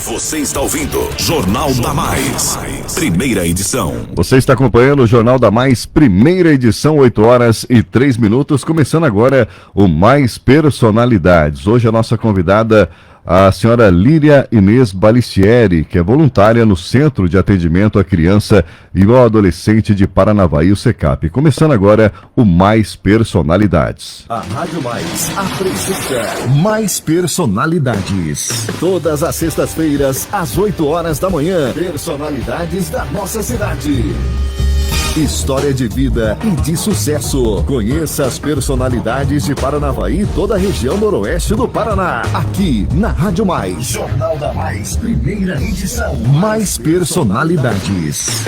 Você está ouvindo Jornal da Mais, primeira edição. Você está acompanhando o Jornal da Mais, primeira edição, 8h03, começando agora o Mais Personalidades. Hoje a nossa convidada, a senhora Lília Inês Balistieri, que é voluntária no Centro de Atendimento à Criança e ao Adolescente de Paranavaí, o SECAP. Começando agora o Mais Personalidades. A Rádio Mais apresenta Mais Personalidades. Todas as sextas-feiras, às 8h da manhã, personalidades da nossa cidade. História de vida e de sucesso. Conheça as personalidades de Paranavaí e toda a região noroeste do Paraná. Aqui na Rádio Mais. Jornal da Mais, primeira edição. Mais personalidades.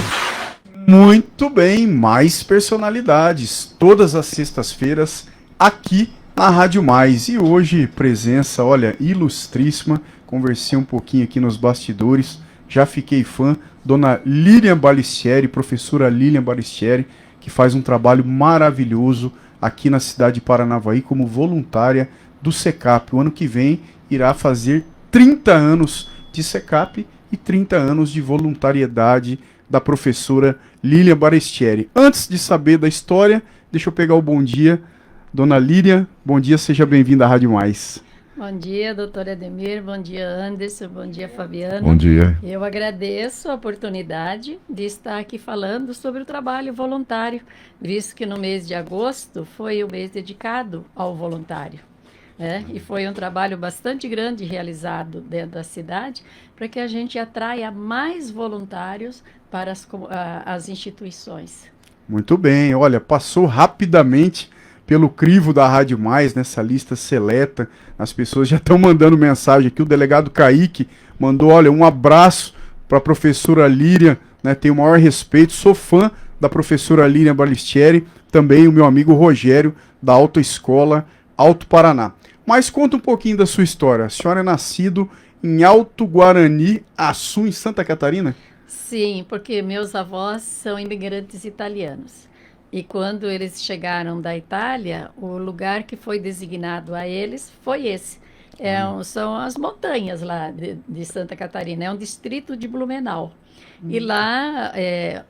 Muito bem, mais personalidades. Todas as sextas-feiras aqui na Rádio Mais. E hoje, presença, olha, ilustríssima. Conversei um pouquinho aqui nos bastidores. Já fiquei fã. Dona Lília Balistieri, professora Lília Balistieri, que faz um trabalho maravilhoso aqui na cidade de Paranavaí como voluntária do SECAP. O ano que vem irá fazer 30 anos de SECAP e 30 anos de voluntariedade da professora Lília Balistieri. Antes de saber da história, deixa eu pegar o bom dia. Dona Lília, bom dia, seja bem-vinda à Rádio Mais. Bom dia, doutor Ademir, bom dia, Anderson, bom dia, Fabiana. Bom dia. Eu agradeço a oportunidade de estar aqui falando sobre o trabalho voluntário, visto que no mês de agosto foi o mês dedicado ao voluntário, né? E foi um trabalho bastante grande realizado dentro da cidade para que a gente atraia mais voluntários para as instituições. Muito bem, olha, passou rapidamente pelo crivo da Rádio Mais, nessa lista seleta. As pessoas já estão mandando mensagem aqui. O delegado Kaique mandou, olha, um abraço para a professora Lília, né? Tenho o maior respeito, sou fã da professora Lília Balistieri, também o meu amigo Rogério, da Autoescola Alto Paraná. Mas conta um pouquinho da sua história. A senhora é nascido em Alto Guarani, Açu, em Santa Catarina? Sim, porque meus avós são imigrantes italianos. E quando eles chegaram da Itália, o lugar que foi designado a eles foi esse. São as montanhas lá de Santa Catarina, é um distrito de Blumenau. E lá,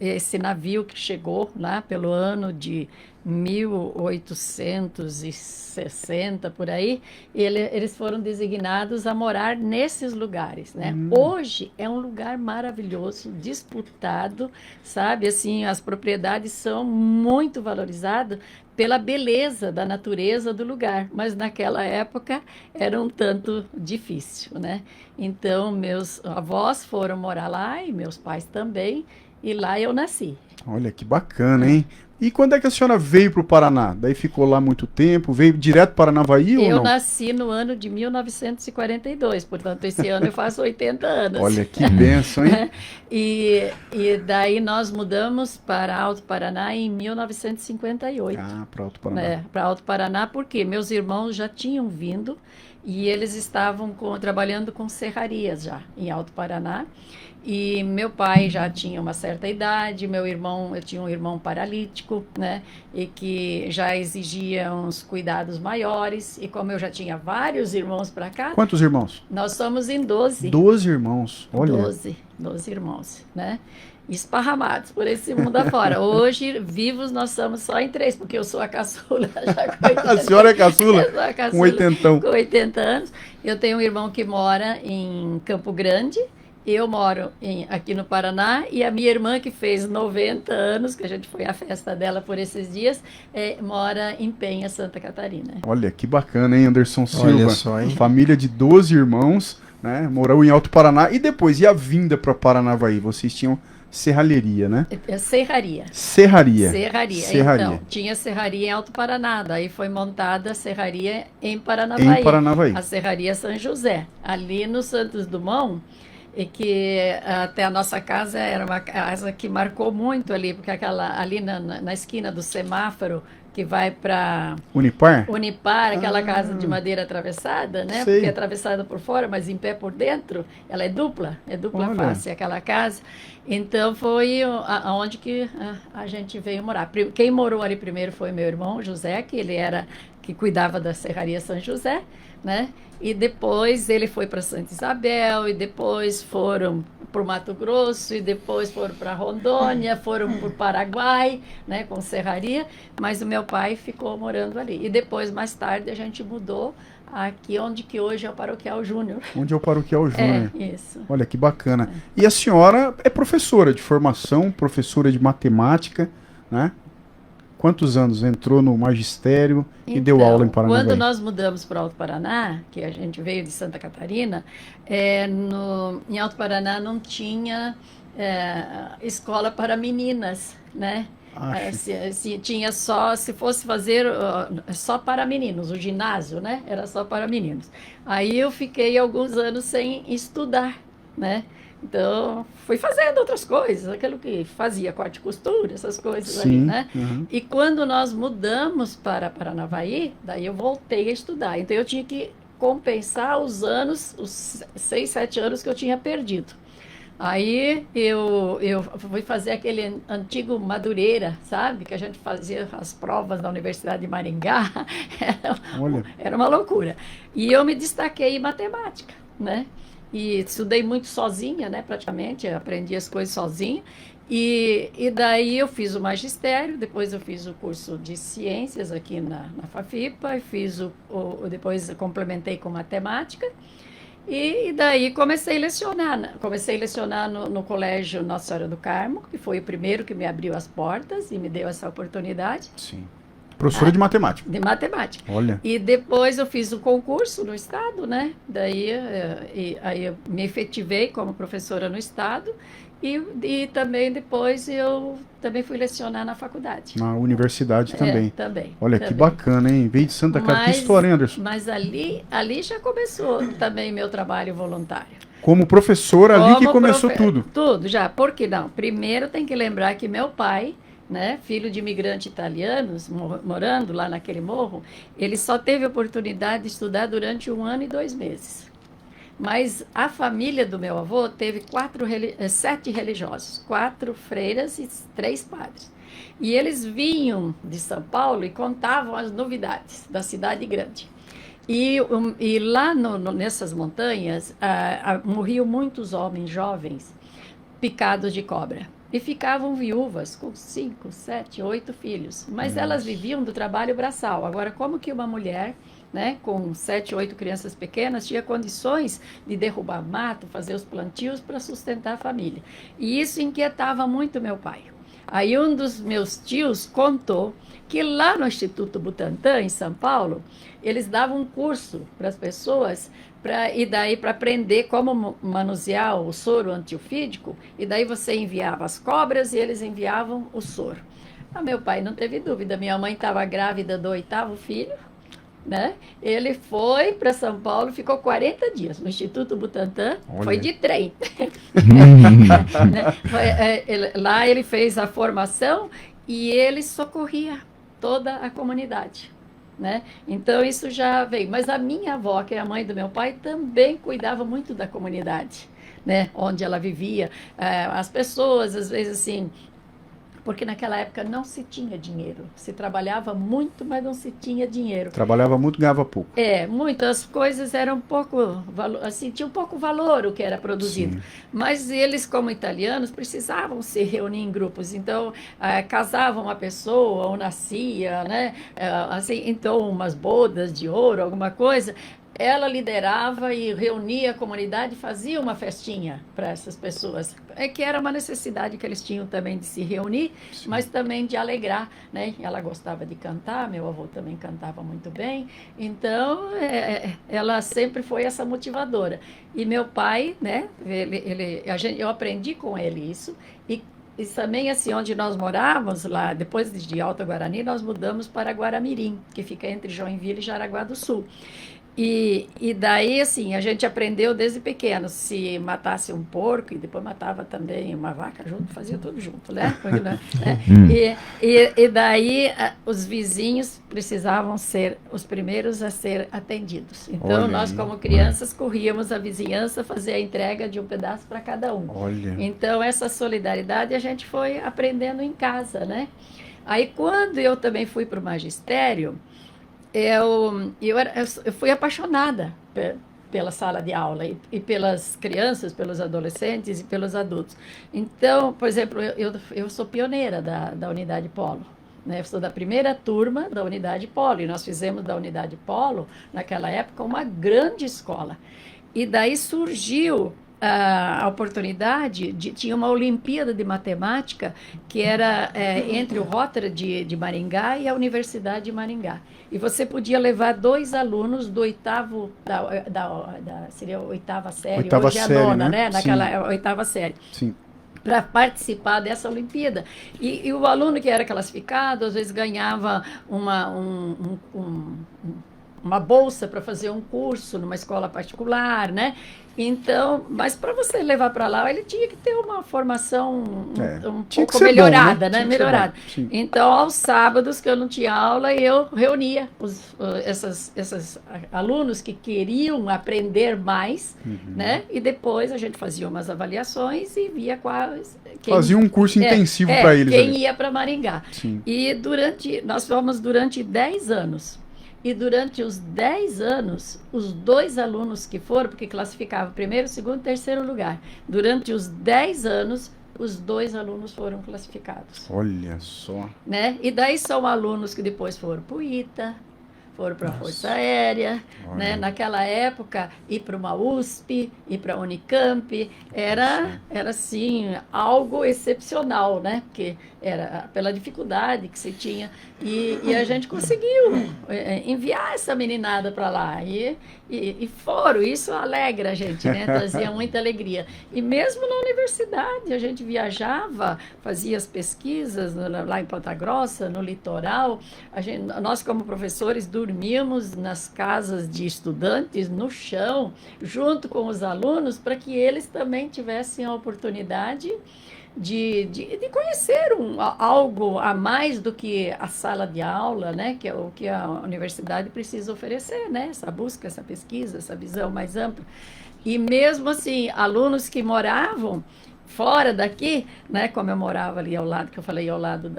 esse navio que chegou lá pelo ano de 1860, por aí, eles foram designados a morar nesses lugares, né? Hoje é um lugar maravilhoso, disputado, sabe? Assim, as propriedades são muito valorizadas pela beleza da natureza do lugar, mas naquela época era um tanto difícil, né? Então, meus avós foram morar lá e meus pais também, e lá eu nasci. Olha, que bacana, hein? E quando é que a senhora veio para o Paraná? Daí ficou lá muito tempo? Veio direto para Paranavaí ou não? Eu nasci no ano de 1942, portanto, esse ano eu faço 80 anos. Olha, que bênção, hein? E daí nós mudamos para Alto Paraná em 1958. Ah, para Alto Paraná. Para Alto Paraná, porque meus irmãos já tinham vindo e eles estavam trabalhando com serrarias já em Alto Paraná. E meu pai já tinha uma certa idade, eu tinha um irmão paralítico, né? E que já exigia uns cuidados maiores. E como eu já tinha vários irmãos para cá... Quantos irmãos? Nós somos em 12. 12 irmãos, olha. 12 irmãos, né? Esparramados por esse mundo afora. Hoje, vivos, nós somos só em 3, porque eu sou a caçula já com 80 A senhora é caçula? Eu sou a caçula com 80. Com 80 anos. Eu tenho um irmão que mora em Campo Grande. Eu moro aqui no Paraná e a minha irmã, que fez 90 anos, que a gente foi à festa dela por esses dias, mora em Penha, Santa Catarina. Olha, que bacana, hein, Anderson Silva? Olha só, hein? Família de 12 irmãos, né? Morou em Alto Paraná. E depois, e a vinda para Paranavaí? Vocês tinham serralheria, né? Serraria. Serraria. Então, tinha serraria em Alto Paraná, daí foi montada a serraria em Paranavaí. Em Paranavaí. A serraria São José. Ali no Santos Dumont, e que até a nossa casa era uma casa que marcou muito ali, porque ali na esquina do semáforo, que vai para Unipar, aquela casa de madeira atravessada, né? Sei. Porque é atravessada por fora, mas em pé por dentro, ela é dupla face, aquela casa. Então foi aonde que a gente veio morar. Quem morou ali primeiro foi meu irmão José, que ele era que cuidava da Serraria São José, né? E depois ele foi para Santa Isabel, e depois foram para o Mato Grosso, e depois foram para Rondônia, foram para o Paraguai, né, com serraria, mas o meu pai ficou morando ali. E depois, mais tarde, a gente mudou aqui onde que hoje é o Paroquial Júnior. Onde é o Paroquial Júnior. Isso. Olha que bacana. E a senhora é professora de formação, professora de matemática, né? Quantos anos entrou no magistério e deu aula em Paranaguá? Quando nós mudamos para Alto Paraná, que a gente veio de Santa Catarina, em Alto Paraná não tinha escola para meninas, né? Se tinha só, se fosse fazer só para meninos, o ginásio, né? Era só para meninos. Aí eu fiquei alguns anos sem estudar, né? Então, fui fazendo outras coisas, aquilo que fazia corte e costura, essas coisas ali, né? Uhum. E quando nós mudamos para Paranavaí, daí eu voltei a estudar. Então, eu tinha que compensar os 6, 7 anos que eu tinha perdido. Aí eu fui fazer aquele antigo Madureira, sabe? Que a gente fazia as provas da Universidade de Maringá. Era uma loucura. E eu me destaquei em matemática, né? E estudei muito sozinha, né? Praticamente, aprendi as coisas sozinha. E daí eu fiz o magistério, depois eu fiz o curso de ciências aqui na FAFIPA, depois complementei com matemática. E daí comecei a lecionar no Colégio Nossa Senhora do Carmo, que foi o primeiro que me abriu as portas e me deu essa oportunidade. Sim. Professora de matemática. De matemática. Olha. E depois eu fiz o concurso no Estado, né? Daí aí eu me efetivei como professora no Estado e também depois eu também fui lecionar na faculdade. Na universidade também. Também. Olha, também. que bacana, hein? Veio de Santa Catarina. Que história, Anderson? Mas ali já começou também meu trabalho voluntário. Como professora, ali que começou tudo. Tudo, já. Por que não? Primeiro tem que lembrar que meu pai, né, filho de imigrantes italianos, morando lá naquele morro, ele só teve oportunidade de estudar durante 1 ano e 2 meses. Mas a família do meu avô teve 7 religiosos, 4 freiras e 3 padres. E eles vinham de São Paulo e contavam as novidades da cidade grande. E lá nessas montanhas morriam muitos homens jovens picados de cobra. E ficavam viúvas com 5, 7, 8 filhos. Mas elas viviam do trabalho braçal. Agora, como que uma mulher, né, com 7, 8 crianças pequenas, tinha condições de derrubar mato, fazer os plantios para sustentar a família? E isso inquietava muito meu pai. Aí um dos meus tios contou que lá no Instituto Butantan, em São Paulo, eles davam um curso para as pessoas para aprender como manusear o soro antiofídico, e daí você enviava as cobras e eles enviavam o soro. Meu pai não teve dúvida, minha mãe estava grávida do 8º filho, né? Ele foi para São Paulo, ficou 40 dias no Instituto Butantan. Olha. Foi de trem. Lá ele fez a formação e ele socorria toda a comunidade, né? Então isso já veio. Mas a minha avó, que é a mãe do meu pai, também cuidava muito da comunidade, né? Onde ela vivia. As pessoas, às vezes assim, porque naquela época não se tinha dinheiro. Se trabalhava muito, mas não se tinha dinheiro. Trabalhava muito, ganhava pouco. Muitas coisas eram assim, tinha um pouco valor o que era produzido. Sim. Mas eles, como italianos, precisavam se reunir em grupos. Então, casavam uma pessoa, ou nascia, né? Assim, então, umas bodas de ouro, alguma coisa. Ela liderava e reunia a comunidade, fazia uma festinha para essas pessoas. Que era uma necessidade que eles tinham também de se reunir, sim, mas também de alegrar, né? Ela gostava de cantar, meu avô também cantava muito bem. Então, ela sempre foi essa motivadora. E meu pai, né? Eu aprendi com ele isso. E também, assim, onde nós morávamos, lá, depois de Alto Guarani, nós mudamos para Guaramirim, que fica entre Joinville e Jaraguá do Sul. E daí, assim, a gente aprendeu desde pequeno, se matasse um porco, e depois matava também uma vaca junto, fazia tudo junto, né? E daí, os vizinhos precisavam ser os primeiros a ser atendidos. Então, olha, nós, como crianças, corríamos a vizinhança fazer a entrega de um pedaço para cada um. Olha. Então, essa solidariedade a gente foi aprendendo em casa, né? Aí, quando eu também fui para o magistério, eu fui apaixonada pela sala de aula e pelas crianças, pelos adolescentes e pelos adultos. Então, por exemplo, eu sou pioneira da Unidade Polo. Né? Eu sou da primeira turma da Unidade Polo, e nós fizemos da Unidade Polo, naquela época, uma grande escola. E daí surgiu a oportunidade tinha uma Olimpíada de Matemática que era entre o Rotary de Maringá e a Universidade de Maringá. E você podia levar 2 alunos do oitavo, seria a oitava série, oitava hoje é a série, nona, né? Sim. Naquela oitava série. Sim. Para participar dessa Olimpíada. E o aluno que era classificado, às vezes ganhava uma bolsa para fazer um curso numa escola particular, né? Então, mas para você levar para lá, ele tinha que ter uma formação um pouco melhorada, bom, né? Melhorada. Então, aos sábados que eu não tinha aula, eu reunia esses alunos que queriam aprender mais, né? E depois a gente fazia umas avaliações e via quais... Fazia um curso intensivo para eles. Quem ia para Maringá. Sim. E nós fomos durante 10 anos. E durante os 10 anos, os 2 alunos que foram, porque classificavam primeiro, segundo e terceiro lugar, durante os 10 anos, os 2 alunos foram classificados. Olha só. Né? E daí são alunos que depois foram para o ITA, foram para a Força Aérea, né? Naquela época, ir para uma USP, ir para a Unicamp, era assim, algo excepcional, né? Porque era pela dificuldade que se tinha. E a gente conseguiu enviar essa meninada para lá. E foram, isso alegra a gente, né? Trazia muita alegria. E mesmo na universidade, a gente viajava, fazia as pesquisas lá em Ponta Grossa, no litoral. Nós, como professores, dormíamos nas casas de estudantes, no chão, junto com os alunos, para que eles também tivessem a oportunidade de conhecer algo a mais do que a sala de aula, né? Que é o que a universidade precisa oferecer, né? Essa busca, essa pesquisa, essa visão mais ampla. E mesmo assim, alunos que moravam fora daqui, né? Como eu morava ali ao lado, que eu falei ao lado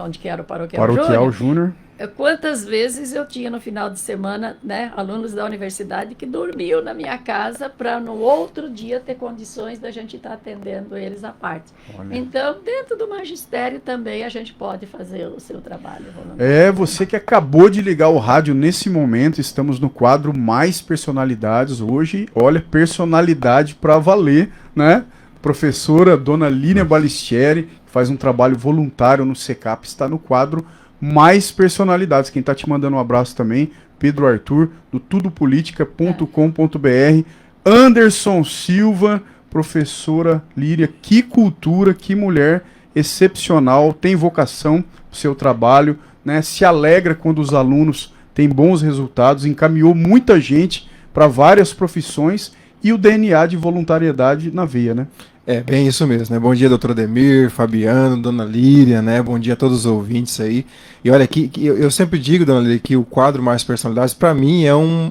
onde que era o Paroquial Júnior. Quantas vezes eu tinha no final de semana, né, alunos da universidade que dormiam na minha casa para no outro dia ter condições da gente estar atendendo eles à parte. Olha. Então, dentro do magistério também a gente pode fazer o seu trabalho. Você que acabou de ligar o rádio nesse momento, estamos no quadro Mais Personalidades. Hoje, olha, personalidade para valer, né? Professora Dona Línia Balistieri, que faz um trabalho voluntário no SECAP, está no quadro Mais Personalidades. Quem está te mandando um abraço também, Pedro Arthur, do tudopolitica.com.br. Anderson Silva, professora Líria, que cultura, que mulher excepcional, tem vocação para o seu trabalho, né? Se alegra quando os alunos têm bons resultados, encaminhou muita gente para várias profissões e o DNA de voluntariedade na veia, né? É, bem isso mesmo, né? Bom dia, doutor Ademir, Fabiano, dona Líria, né? Bom dia a todos os ouvintes aí. E olha, que eu sempre digo, dona Líria, que o quadro Mais Personalidades, para mim, é um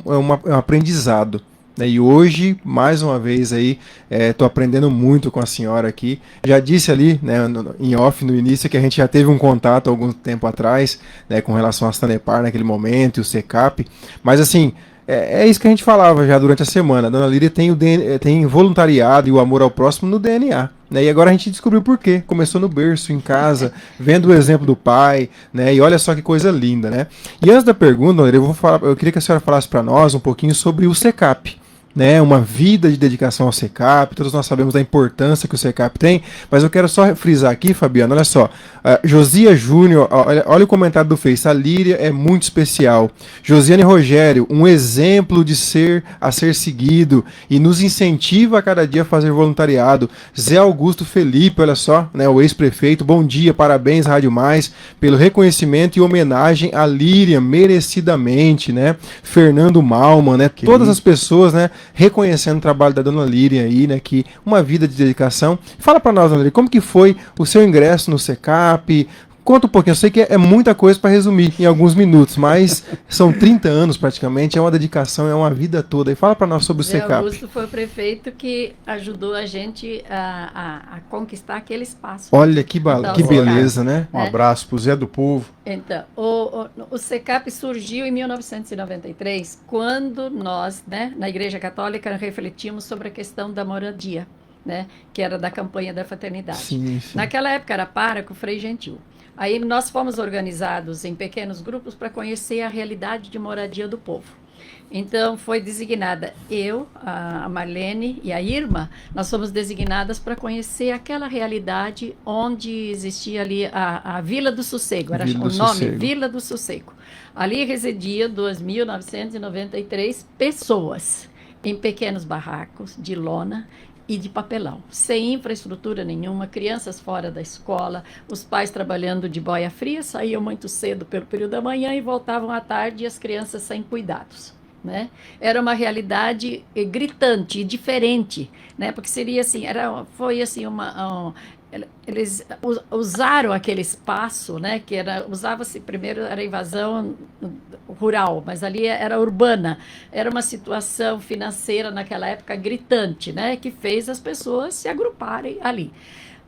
aprendizado. Né? E hoje, mais uma vez aí, estou aprendendo muito com a senhora aqui. Já disse ali, né, em off no início, que a gente já teve um contato há algum tempo atrás, né, com relação à Sanepar naquele momento e o SECAP. Mas assim, é isso que a gente falava já durante a semana. A dona Líria tem voluntariado e o amor ao próximo no DNA. Né? E agora a gente descobriu por quê. Começou no berço, em casa, vendo o exemplo do pai, né? E olha só que coisa linda, né? E antes da pergunta, dona Líria, eu queria que a senhora falasse para nós um pouquinho sobre o SECAP. Né, uma vida de dedicação ao SECAP, todos nós sabemos da importância que o SECAP tem, mas eu quero só frisar aqui, Fabiano, olha só, Josia Júnior, olha o comentário do Face, a Líria é muito especial, Josiane Rogério, um exemplo a ser seguido e nos incentiva a cada dia a fazer voluntariado. Zé Augusto Felipe, olha só, né, o ex-prefeito, bom dia, parabéns Rádio Mais, pelo reconhecimento e homenagem à Líria, merecidamente, né, Fernando Malman, né, todas as pessoas, né, reconhecendo o trabalho da dona Líria aí, né, que uma vida de dedicação. Fala para nós, dona Líria, como que foi o seu ingresso no SECAP, conta um pouquinho, eu sei que é muita coisa para resumir em alguns minutos, mas são 30 anos praticamente, é uma dedicação, é uma vida toda. E fala para nós sobre o José SECAP. Augusto foi o prefeito que ajudou a gente a conquistar aquele espaço. Olha que Então, que o beleza, né? Um abraço pro Zé do Povo. Então, o SECAP surgiu em 1993, quando nós, né, na Igreja Católica, refletimos sobre a questão da moradia, né, que era da campanha da fraternidade. Sim, sim. Naquela época era pároco Frei Gentil. Aí nós fomos organizados em pequenos grupos para conhecer a realidade de moradia do povo. Então foi designada eu, a Marlene e a Irma, nós fomos designadas para conhecer aquela realidade onde existia ali a Vila do Sossego, era Vila o do nome Sossego. Vila do Sossego. Ali residiam 2.993 pessoas em pequenos barracos de lona e de papelão, sem infraestrutura nenhuma, crianças fora da escola, os pais trabalhando de boia fria, saíam muito cedo pelo período da manhã e voltavam à tarde e as crianças sem cuidados. Né? Era uma realidade gritante e diferente, né? Porque seria assim, foi assim eles usaram aquele espaço, né? Que usava-se primeiro era invasão rural, mas ali era urbana. Era uma situação financeira naquela época gritante, né? Que fez as pessoas se agruparem ali.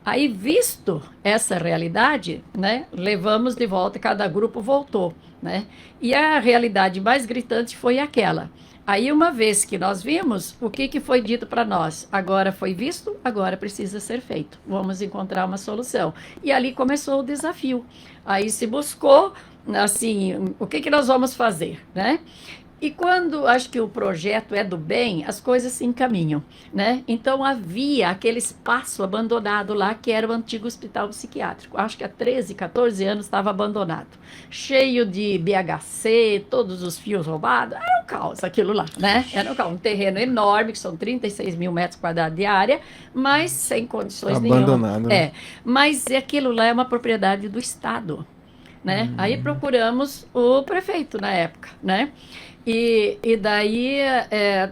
Aí, visto essa realidade, né, levamos de volta, cada grupo voltou, né? E a realidade mais gritante foi aquela. Aí, uma vez que nós vimos, o que foi dito para nós? Agora foi visto, agora precisa ser feito. Vamos encontrar uma solução. E ali começou o desafio. Aí se buscou, assim, o que nós vamos fazer, né? E quando acho que o projeto é do bem, as coisas se encaminham, né? Então havia aquele espaço abandonado lá, que era o antigo hospital psiquiátrico. Acho que há 13, 14 anos estava abandonado. Cheio de BHC, todos os fios roubados. Era um caos aquilo lá, né? Era um caos. Um terreno enorme, que são 36 mil metros quadrados de área, mas sem condições abandonado, nenhuma. né? Mas aquilo lá é uma propriedade do Estado, né? Aí procuramos o prefeito na época, né? E daí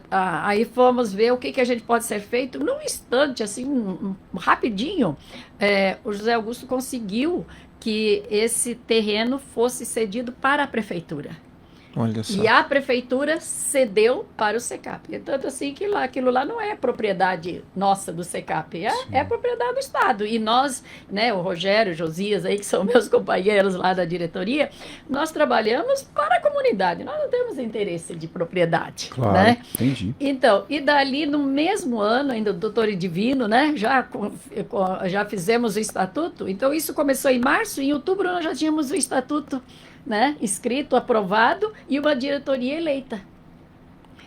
aí fomos ver o que a gente pode ser feito. Num instante, assim, rapidinho, o José Augusto conseguiu que esse terreno fosse cedido para a prefeitura. Olha só. E a prefeitura cedeu para o SECAP. Tanto assim que aquilo lá não é propriedade nossa do SECAP, é propriedade do Estado. E nós, né, o Rogério, o Josias, aí, que são meus companheiros lá da diretoria, nós trabalhamos para a comunidade. Nós não temos interesse de propriedade. Claro, né? entendi. Então, e dali no mesmo ano, ainda o doutor Edivino, né, já fizemos o estatuto. Então, isso começou em março, em outubro nós já tínhamos o estatuto, né, escrito, aprovado e uma diretoria eleita,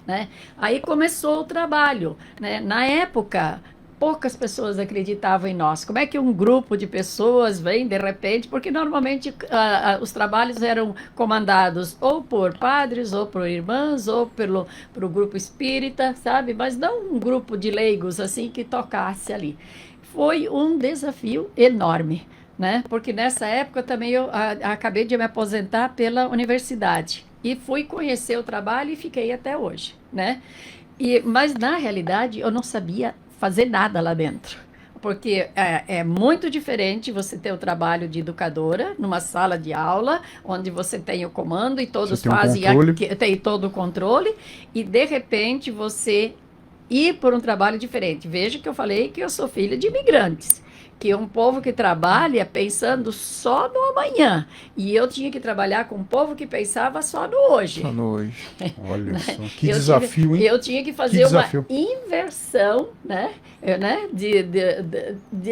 né? Aí começou o trabalho, né? Na época, poucas pessoas acreditavam em nós. Como é que um grupo de pessoas vem de repente? Porque normalmente os trabalhos eram comandados ou por padres, ou por irmãs, ou pelo grupo espírita, sabe? Mas não um grupo de leigos assim que tocasse ali. Foi um desafio enorme, né? Porque nessa época também eu acabei de me aposentar pela universidade e fui conhecer o trabalho e fiquei até hoje, né? Mas na realidade eu não sabia fazer nada lá dentro, porque é muito diferente você ter o trabalho de educadora numa sala de aula onde você tem o comando e todos fazem tem todo o controle, e de repente você ir por um trabalho diferente. Veja que eu falei que eu sou filha de imigrantes, que é um povo que trabalha pensando só no amanhã. E eu tinha que trabalhar com um povo que pensava só no hoje. Só no hoje. Olha só, que desafio, hein? Eu tinha que fazer uma inversão, né?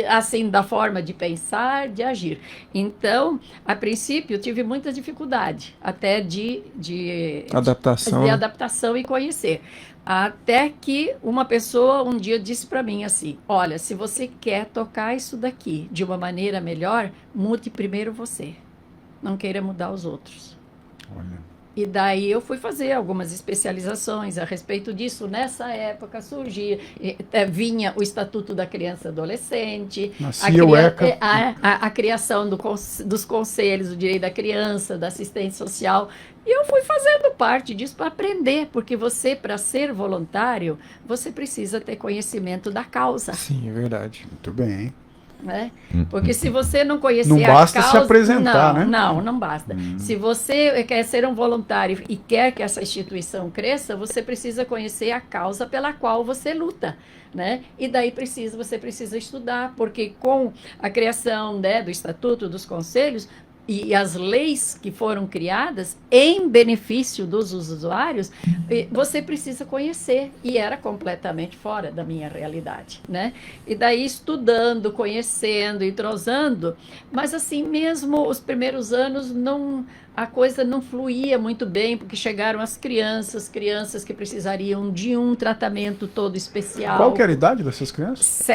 Assim, da forma de pensar, de agir. Então, a princípio, eu tive muita dificuldade, até de adaptação. De adaptação e conhecer. Até que uma pessoa um dia disse para mim assim: olha, se você quer tocar isso daqui de uma maneira melhor, mude primeiro você. Não queira mudar os outros. Olha. E daí eu fui fazer algumas especializações a respeito disso. Nessa época surgia, vinha o Estatuto da Criança e Adolescente, a criação dos conselhos do direito da criança, da assistência social. E eu fui fazendo parte disso para aprender, porque você, para ser voluntário, você precisa ter conhecimento da causa. Sim, é verdade. Muito bem, hein? né? Porque se você não conhecer Não basta a se causa, apresentar, né? Não basta. Se você quer ser um voluntário e quer que essa instituição cresça, você precisa conhecer a causa pela qual você luta, né? E daí você precisa estudar, porque com a criação, né, do Estatuto dos Conselhos e as leis que foram criadas em benefício dos usuários, você precisa conhecer, e era completamente fora da minha realidade, né? E daí estudando, conhecendo, entrosando, mas assim mesmo os primeiros anos a coisa não fluía muito bem, porque chegaram as crianças que precisariam de um tratamento todo especial. Qual que era a idade dessas crianças?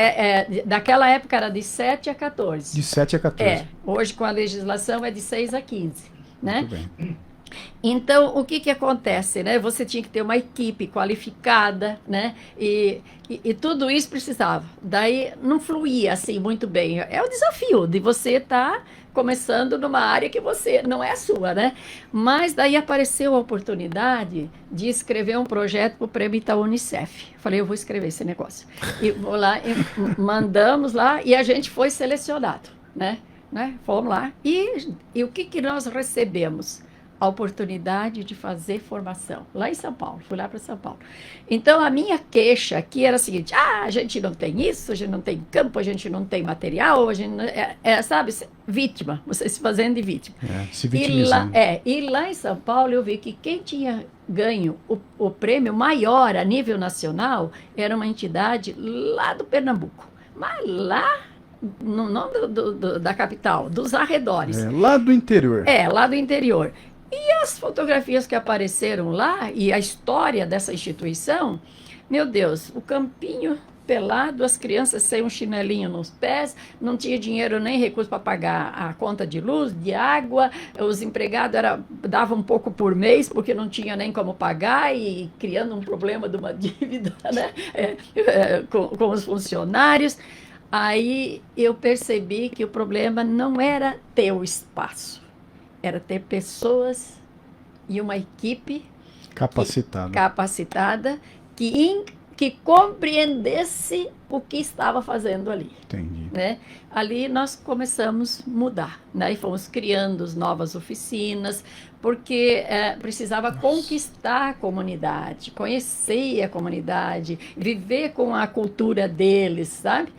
Daquela época era de 7 a 14. De 7 a 14. Hoje com a legislação é de 6 a 15, né? Muito bem. Então, o que acontece, né? Você tinha que ter uma equipe qualificada, né? E tudo isso precisava. Daí não fluía assim muito bem. É o desafio de você estar começando numa área que você não é a sua, né? Mas daí apareceu a oportunidade de escrever um projeto para o Prêmio Itaú Unicef. Falei, eu vou escrever esse negócio. E vou lá, mandamos lá e a gente foi selecionado, né? Fomos lá. E o que nós recebemos? A oportunidade de fazer formação lá em São Paulo, fui lá para São Paulo. Então a minha queixa aqui era a seguinte: a gente não tem isso, a gente não tem campo, a gente não tem material, a gente não, sabe, vítima, você se fazendo de vítima. Se vitimizando. E lá em São Paulo eu vi que quem tinha ganho o prêmio maior a nível nacional era uma entidade lá do Pernambuco, mas lá não da capital, dos arredores. Lá do interior. Lá do interior. E as fotografias que apareceram lá, e a história dessa instituição, meu Deus, o campinho pelado, as crianças sem um chinelinho nos pés, não tinha dinheiro nem recurso para pagar a conta de luz, de água, os empregados davam um pouco por mês, porque não tinha nem como pagar, e criando um problema de uma dívida, né, com os funcionários. Aí eu percebi que o problema não era ter o espaço, era ter pessoas e uma equipe capacitada que compreendesse o que estava fazendo ali. Entendi. Né? Ali nós começamos a mudar, né? E fomos criando novas oficinas, porque precisava conquistar a comunidade, conhecer a comunidade, viver com a cultura deles, sabe?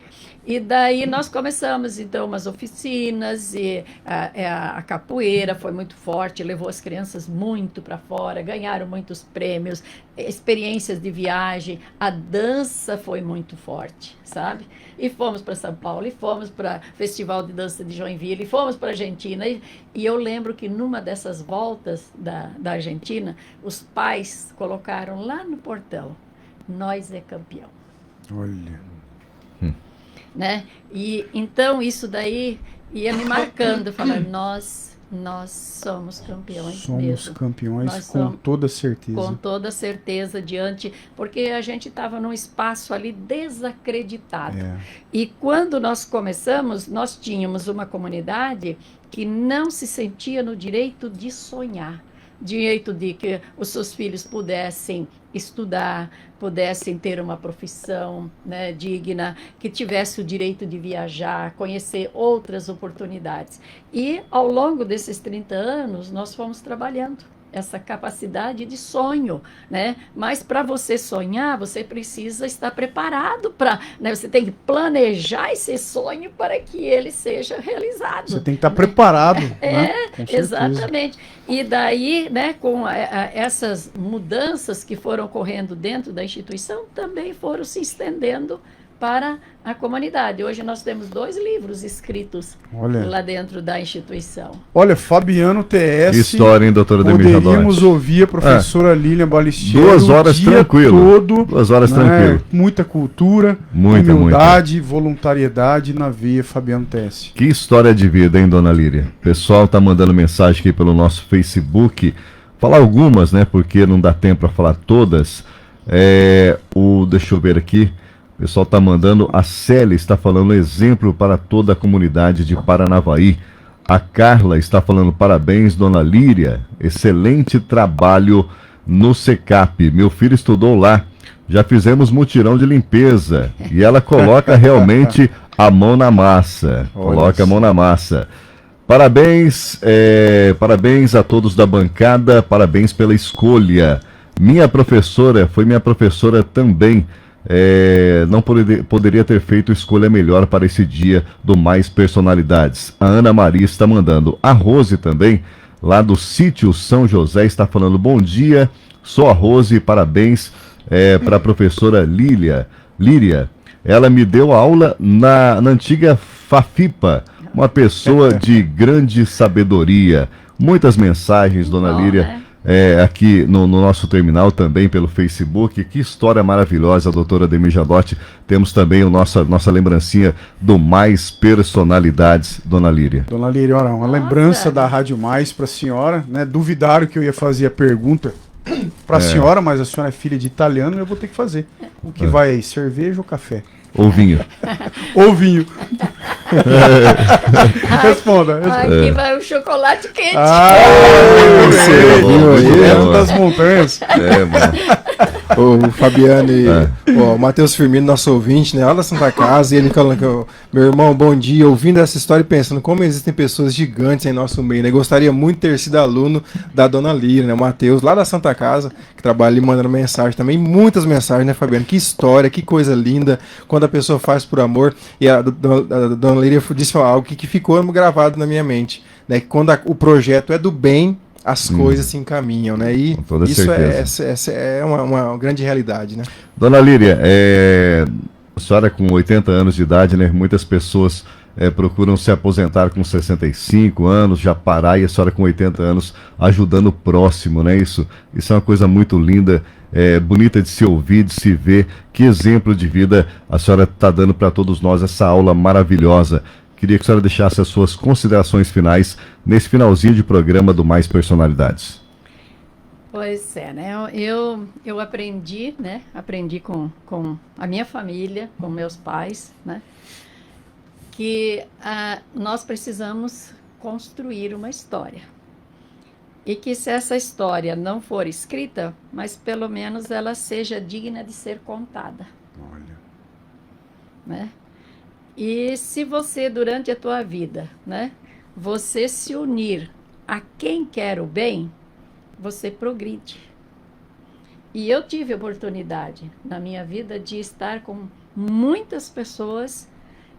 E daí nós começamos, então, umas oficinas, e a capoeira foi muito forte, levou as crianças muito para fora, ganharam muitos prêmios, experiências de viagem, a dança foi muito forte, sabe? E fomos para São Paulo, e fomos para o Festival de Dança de Joinville, e fomos para a Argentina, e eu lembro que numa dessas voltas da Argentina, os pais colocaram lá no portão: "Nós é campeão". Olha. Né? E então isso daí ia me marcando, falando: nós somos campeões mesmo. Somos campeões somos, toda certeza. Com toda certeza, porque a gente estava num espaço ali desacreditado. E quando nós começamos, nós tínhamos uma comunidade que não se sentia no direito de sonhar, direito de que os seus filhos pudessem estudar, pudessem ter uma profissão, né, digna, que tivesse o direito de viajar, conhecer outras oportunidades. E ao longo desses 30 anos, nós fomos trabalhando essa capacidade de sonho, né? Mas para você sonhar, você precisa estar preparado para, né? Você tem que planejar esse sonho para que ele seja realizado. Você tem que estar preparado, né? Exatamente. E daí, né, com essas mudanças que foram ocorrendo dentro da instituição, também foram se estendendo para a comunidade. Hoje nós temos 2 livros escritos lá dentro da instituição. Olha, Fabiano TS. História, hein, doutora Ademir Radonati? Poderíamos ouvir a professora Lilian Balistiero 2 horas tranquilo. 2 horas tranquilo. Muita cultura, humildade, voluntariedade na veia Fabiano TS. Que história de vida, hein, dona Líria? O pessoal tá mandando mensagem aqui pelo nosso Facebook. Falar algumas, né, porque não dá tempo para falar todas. Deixa eu ver aqui. O pessoal está mandando, a Célia está falando exemplo para toda a comunidade de Paranavaí. A Carla está falando parabéns, dona Líria, excelente trabalho no SECAP. Meu filho estudou lá, já fizemos mutirão de limpeza e ela coloca realmente a mão na massa. Olha Coloca isso. a mão na massa. Parabéns, parabéns a todos da bancada, parabéns pela escolha. Minha professora, foi minha professora também. Não poderia ter feito escolha melhor para esse dia do Mais Personalidades. A Ana Maria está mandando. A Rose também, lá do sítio São José, está falando: bom dia, sou a Rose, parabéns para a professora Líria. Ela me deu aula na antiga Fafipa, uma pessoa de grande sabedoria. Muitas mensagens, dona Bom, Líria. né? Aqui no nosso terminal também pelo Facebook. Que história maravilhosa, doutora Ademir Jabot. Temos também nossa lembrancinha do Mais Personalidades, dona Líria. Dona Líria, olha, uma lembrança da Rádio Mais para a senhora, né? Duvidaram que eu ia fazer a pergunta para a senhora, mas a senhora é filha de italiano e eu vou ter que fazer. O que vai aí, cerveja ou café? Ou vinho. Ou vinho. Responda. Aqui vai o chocolate quente. Direto das montanhas. Mano. O Fabiano e o Matheus Firmino, nosso ouvinte, né? Lá da Santa Casa, e ele falando que, meu irmão, bom dia, ouvindo essa história e pensando como existem pessoas gigantes em nosso meio, né? Gostaria muito de ter sido aluno da dona Líria, né? O Matheus, lá da Santa Casa, que trabalha ali mandando mensagem também, muitas mensagens, né, Fabiano? Que história, que coisa linda, quando a pessoa faz por amor. E a dona Líria disse algo que ficou gravado na minha mente, né? Que quando o projeto é do bem, as coisas se encaminham, né? E Com toda isso certeza. essa é uma grande realidade, né? Dona Líria, a senhora com 80 anos de idade, né? Muitas pessoas procuram se aposentar com 65 anos, já parar, e a senhora com 80 anos ajudando o próximo, né? Isso é uma coisa muito linda, bonita de se ouvir, de se ver. Que exemplo de vida a senhora está dando para todos nós, essa aula maravilhosa. Queria que a senhora deixasse as suas considerações finais nesse finalzinho de programa do Mais Personalidades. Pois é, né? Eu aprendi, né? Aprendi com a minha família, com meus pais, né? Que nós precisamos construir uma história. E que se essa história não for escrita, mas pelo menos ela seja digna de ser contada. Olha. Né? E se você, durante a tua vida, né, você se unir a quem quer o bem, você progride. E eu tive a oportunidade na minha vida de estar com muitas pessoas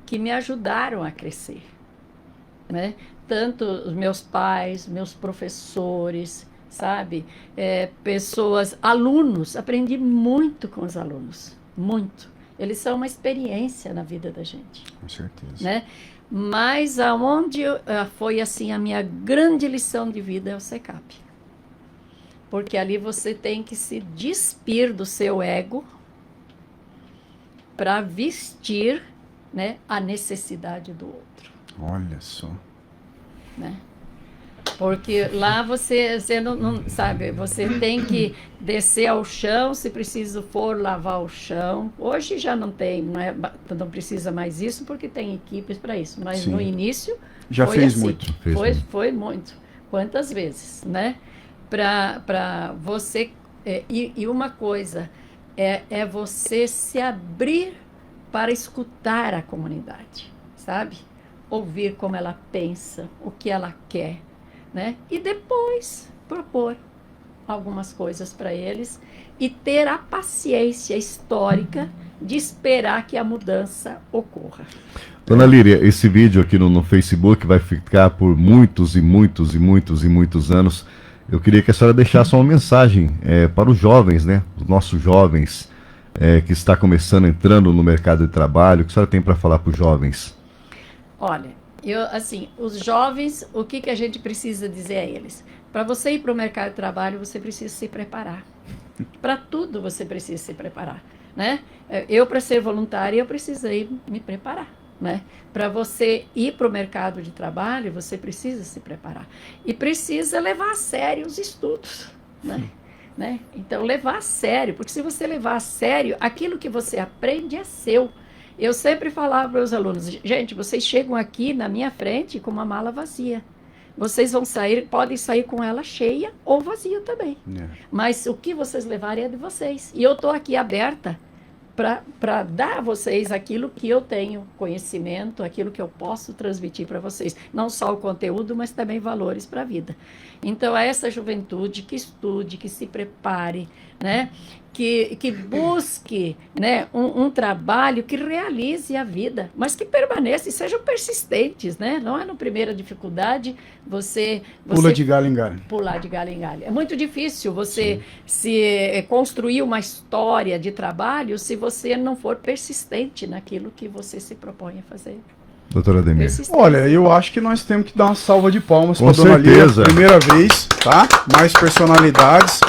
que me ajudaram a crescer, né? Tanto os meus pais, meus professores, sabe? Pessoas, alunos, aprendi muito com os alunos, muito. Eles são uma experiência na vida da gente. Com certeza. Né? Mas aonde foi assim a minha grande lição de vida é o SECAP. Porque ali você tem que se despir do seu ego para vestir, né, a necessidade do outro. Olha só. Né? Porque lá você não sabe, você tem que descer ao chão, se preciso for lavar o chão. Hoje já não tem, não precisa mais isso porque tem equipes para isso. Mas Sim. no início Já foi fez assim. muito. Foi muito. Quantas vezes, né? Para você e uma coisa é você se abrir para escutar a comunidade, sabe? Ouvir como ela pensa, o que ela quer. Né? E depois propor algumas coisas para eles e ter a paciência histórica de esperar que a mudança ocorra. Dona Líria, esse vídeo aqui no Facebook vai ficar por muitos e muitos e muitos e muitos anos. Eu queria que a senhora deixasse uma mensagem para os jovens, né? Os nossos jovens que está começando, entrando no mercado de trabalho. O que a senhora tem para falar para os jovens? Olha, os jovens, o que a gente precisa dizer a eles? Para você ir para o mercado de trabalho, você precisa se preparar. Para tudo você precisa se preparar, né? Eu, para ser voluntária, eu precisei me preparar, né? Para você ir para o mercado de trabalho, você precisa se preparar. E precisa levar a sério os estudos, né? Então, levar a sério, porque se você levar a sério, aquilo que você aprende é seu. Eu sempre falava para os alunos, gente, vocês chegam aqui na minha frente com uma mala vazia. Vocês podem sair com ela cheia ou vazia também. Mas o que vocês levarem é de vocês. E eu estou aqui aberta para dar a vocês aquilo que eu tenho conhecimento, aquilo que eu posso transmitir para vocês. Não só o conteúdo, mas também valores para a vida. Então, é essa juventude que estude, que se prepare, né? Que busque, né, um trabalho que realize a vida, mas que permaneça e sejam persistentes, né? Não é na primeira dificuldade você Pula de galho em galho. pular de galho em galho. É muito difícil você se construir uma história de trabalho se você não for persistente naquilo que você se propõe a fazer. Doutora Ademir. Persistência. Olha, eu acho que nós temos que dar uma salva de palmas Com para Dona Líria, certeza. primeira vez, tá? Mais personalidades,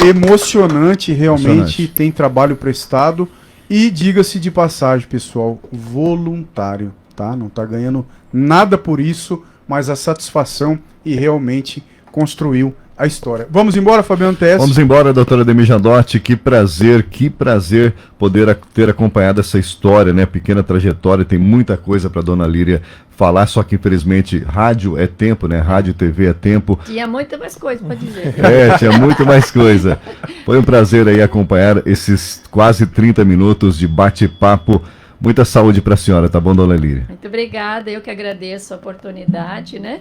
emocionante, realmente Emocionante. tem trabalho prestado e diga-se de passagem, pessoal, voluntário, tá? Não tá ganhando nada por isso, mas a satisfação e realmente construiu a história. Vamos embora, Fabiano TS? Vamos embora, doutora Ademir Jandotti. Que prazer poder ter acompanhado essa história, né? Pequena trajetória, tem muita coisa para dona Líria falar, só que infelizmente rádio é tempo, né? Rádio e TV é tempo. Tinha muita mais coisa para dizer. Tinha muito mais coisa. Foi um prazer aí acompanhar esses quase 30 minutos de bate-papo. Muita saúde para a senhora, tá bom, dona Líria? Muito obrigada, eu que agradeço a oportunidade, né?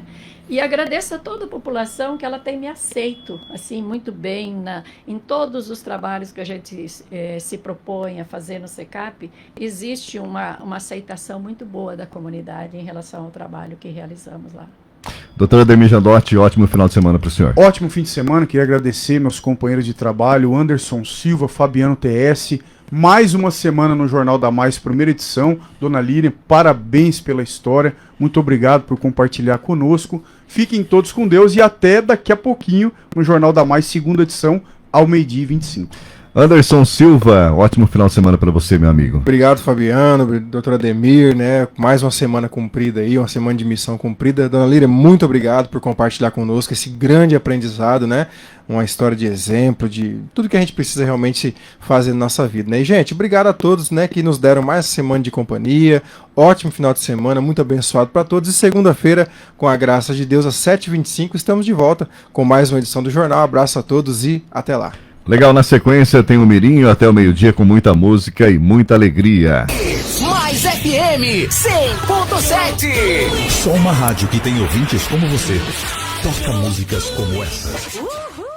E agradeço a toda a população que ela tem me aceito, assim, muito bem, em todos os trabalhos que a gente se propõe a fazer no SECAP, existe uma aceitação muito boa da comunidade em relação ao trabalho que realizamos lá. Doutora Ademir Jandotti, ótimo final de semana para o senhor. Ótimo fim de semana, queria agradecer meus companheiros de trabalho, Anderson Silva, Fabiano TS, mais uma semana no Jornal da Mais, primeira edição. Dona Líria, parabéns pela história, muito obrigado por compartilhar conosco. Fiquem todos com Deus e até daqui a pouquinho no Jornal da Mais, segunda edição, ao 12h25. Anderson Silva, ótimo final de semana para você, meu amigo. Obrigado, Fabiano, doutor Ademir, né? Mais uma semana cumprida aí, uma semana de missão cumprida. Dona Líria, muito obrigado por compartilhar conosco esse grande aprendizado, né? Uma história de exemplo, de tudo que a gente precisa realmente fazer na nossa vida, né? E, gente, obrigado a todos, né, que nos deram mais essa semana de companhia. Ótimo final de semana, muito abençoado para todos. E segunda-feira, com a graça de Deus, às 7h25, estamos de volta com mais uma edição do Jornal. Abraço a todos e até lá. Legal, na sequência tem o Mirinho até o meio-dia com muita música e muita alegria. Mais FM 100.7. Só uma rádio que tem ouvintes como você. Toca músicas como essa. Uhul.